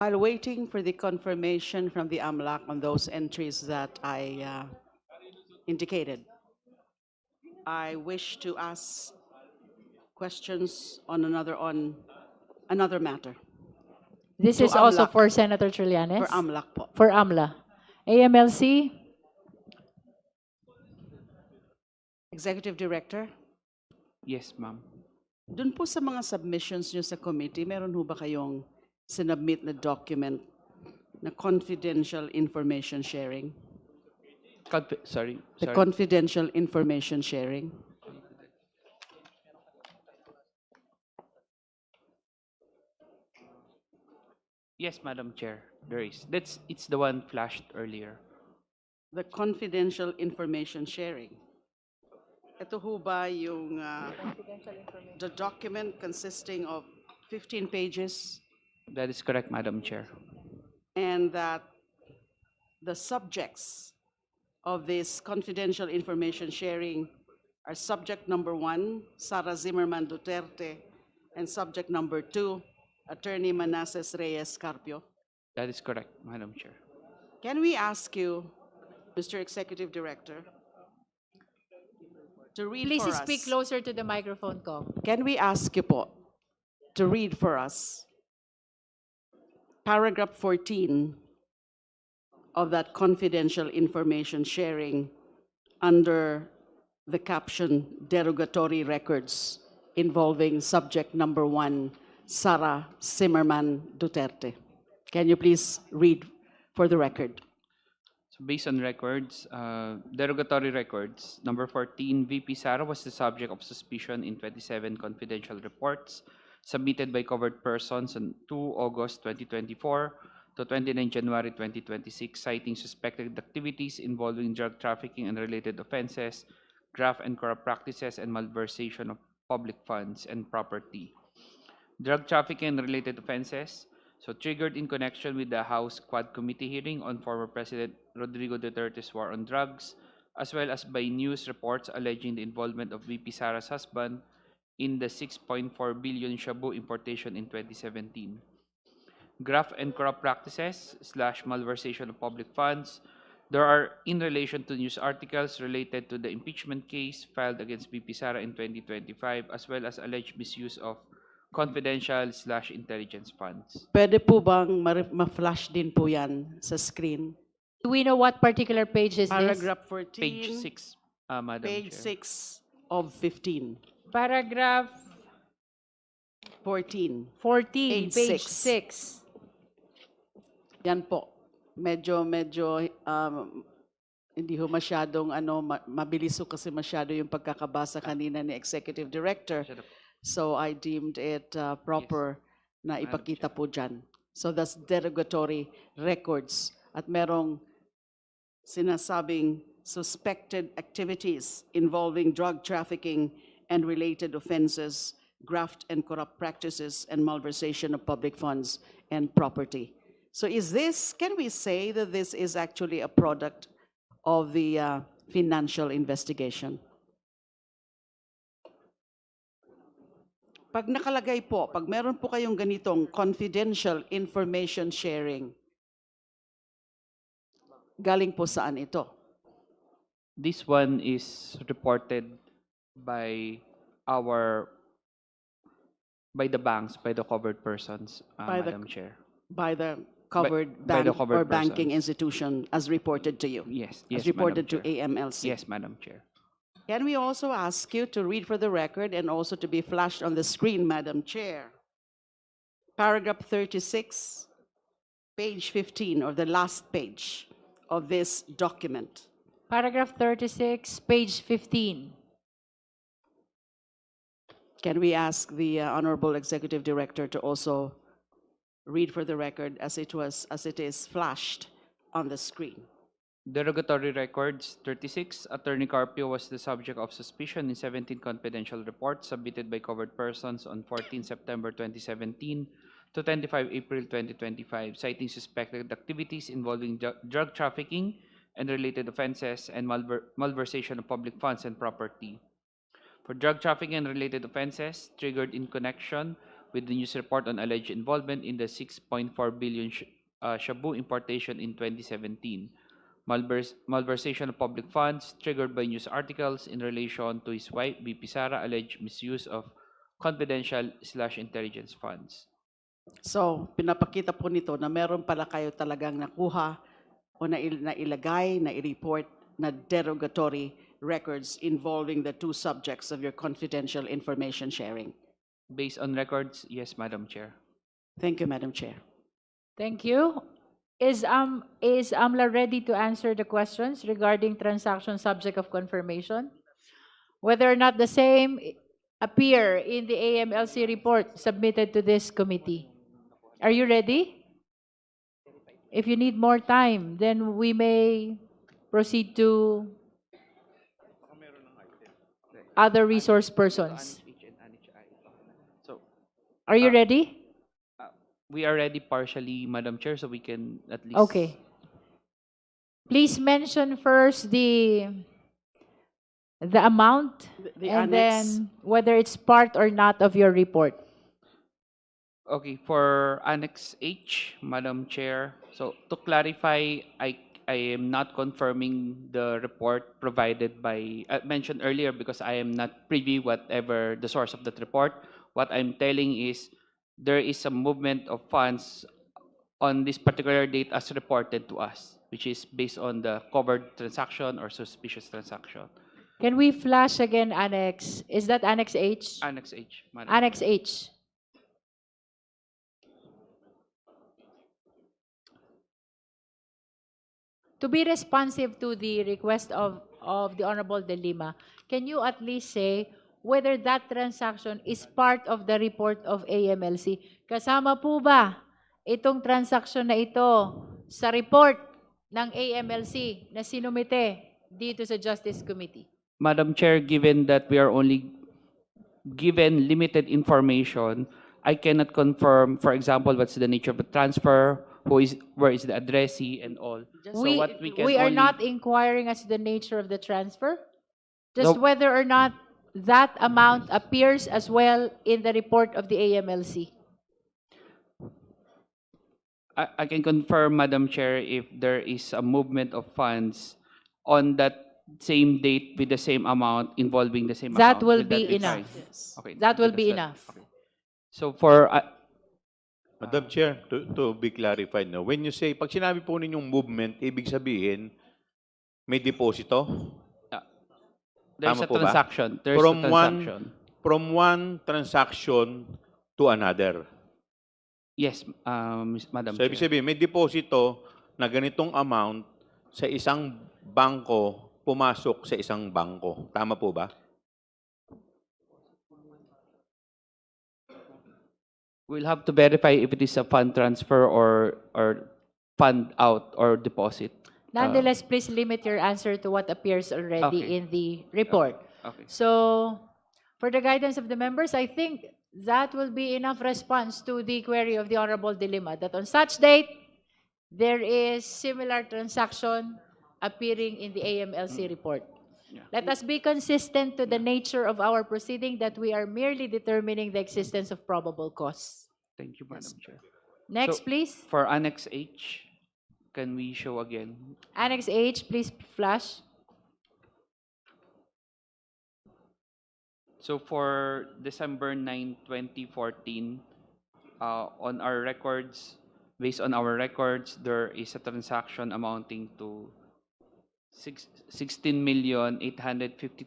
While waiting for the confirmation from the AMLAC on those entries that I indicated, I wish to ask questions on another matter. This To is also AMLAC. for Senator Trillanes? For AMLAC po. For AMLA. AMLC? Executive Director, Yes, ma'am. dun po sa mga submissions nyo sa committee, meron ho ba kayong sinubmit na document na confidential information sharing? Sorry. The confidential information sharing? Yes, Madam Chair. There is. It's the one flashed earlier. The confidential information sharing. Ito ho ba yung the document consisting of 15 pages That is correct, Madam Chair. and that the subjects of this confidential information sharing are subject number 1, Sara Zimmerman Duterte, and subject number 2, Attorney Manasseh Reyes Carpio. That is correct, Madam Chair. Can we ask you, Mr. Executive Director, to read Please for speak us? closer to the microphone, Kong. Can we ask you po to read for us paragraph 14 of that confidential information sharing under the caption derogatory records involving subject number 1, Sara Zimmerman Duterte? Can you please read for the record? So based on records, derogatory records, number 14, VP Sara was the subject of suspicion in 27 confidential reports submitted by covered persons on 2 August 2024 to 29 January 2026, citing suspected activities involving drug trafficking and related offenses, graft and corrupt practices, and malversation of public funds and property. Drug trafficking and related offenses, so triggered in connection with the House Quad Committee hearing on former President Rodrigo Duterte's war on drugs, as well as by news reports alleging the involvement of VP Sara's husband in the 6.4 billion shabu importation in 2017. Graft and corrupt practices / malversation of public funds, there are in relation to news articles related to the impeachment case filed against VP Sara in 2025, as well as alleged misuse of confidential / intelligence funds. Pwede po bang ma-flash din po yan sa screen? Do we know what particular page is this? Paragraph 14, Page 6, Madam page Chair. 6 of 15. Paragraph 14. 14, Page page 6. 6. Yan po. Medyo hindi ho masyadong mabilis ho kasi masyado yung pagkakabasa kanina ni Executive Director. So I deemed it proper na ipakita po dyan. So that's derogatory records. At merong sinasabing suspected activities involving drug trafficking and related offenses, graft and corrupt practices, and malversation of public funds and property. So can we say that this is actually a product of the financial investigation? Pag nakalagay po, pag meron po kayong ganitong confidential information sharing, galing po saan ito? This one is reported by the banks, by the covered persons, Madam Chair. By the covered by the bank covered or banking persons. institution as reported to you? Yes, As yes, reported to Madam Chair. AMLC? Yes, Madam Chair. Can we also ask you to read for the record and also to be flashed on the screen, Madam Chair? Paragraph 36, page 15, or the last page of this document. Paragraph 36, page 15. Can we ask the Honorable Executive Director to also read for the record as it is flashed on the screen? Derogatory records 36. Attorney Carpio was the subject of suspicion in 17 confidential reports submitted by covered persons on 14 September 2017 to 25 April 2025, citing suspected activities involving drug trafficking and related offenses and malversation of public funds and property. For drug trafficking and related offenses triggered in connection with the news report on alleged involvement in the 6.4 billion Shabu importation in 2017. Malversation of public funds triggered by news articles in relation to his wife, VP Sara, alleged misuse of confidential/intelligence funds. So, pinapakita po nito na meron pala kayo talagang nakuha o nailagay, na-report na derogatory records involving the two subjects of your confidential information sharing. Based on records, yes, Madam Chair. Thank you, Madam Chair. Thank you. Is AMLA ready to answer the questions regarding transaction subject of confirmation? Whether or not the same appear in the AMLC report submitted to this committee. Are you ready? If you need more time, then we may proceed to other resource persons. So, Are you Uh, ready? we are ready partially, Madam Chair, so we can at least... Okay. Please mention first the amount The and annex. then whether it's part or not of your report. Okay, for Annex H, Madam Chair, so to clarify, I am not confirming the report provided by, mentioned earlier because I am not privy whatever the source of that report. What I'm telling is there is a movement of funds on this particular date as reported to us, which is based on the covered transaction or suspicious transaction. Can we flash again Annex? Is that Annex H? Annex H, Madam Annex Chair. H. To be responsive to the request of the Honorable De Lima, can you at least say whether that transaction is part of the report of AMLC? Kasama po ba itong transaction na ito sa report ng AMLC na sinumite dito sa Justice Committee? Madam Chair, given that we are only given limited information, I cannot confirm, for example, what's the nature of the transfer, where is the addressee, and all. So what we can are only- not inquiring as to the nature of the transfer, just No. whether or not that amount appears as well in the report of the AMLC. I can confirm, Madam Chair, if there is a movement of funds on that same date with the same amount involving the same That account. will Will be fine? enough. Yes. Okay. That will does be enough. Okay. So for Madam Chair, to be clarified, no, when you say, pag sinabi po ninyong movement, ibig sabihin, may deposito? there's Tama a po ba? transaction. There's a From transaction. From one transaction to another. Yes, Madam So, ibig Chair. sabihin, may deposito na ganitong amount sa isang bangko, pumasok sa isang bangko. Tama po ba? We'll have to verify if it is a fund transfer or fund out or deposit. Nonetheless, please limit your answer to what appears already Okay. in the report. Okay. So, for the guidance of the members, I think that will be enough response to the query of the Honorable De Lima, that on such date, there is similar transaction appearing in the AMLC report. Yeah. Let us be consistent to the nature of our proceeding, that we are merely determining the existence of probable cause. Thank you, Madam Chair. Next, So- please. For Annex H, can we show again? Annex H, please flash. So for December 9, 2014, on our records, based on our records, there is a transaction amounting to 16,852,000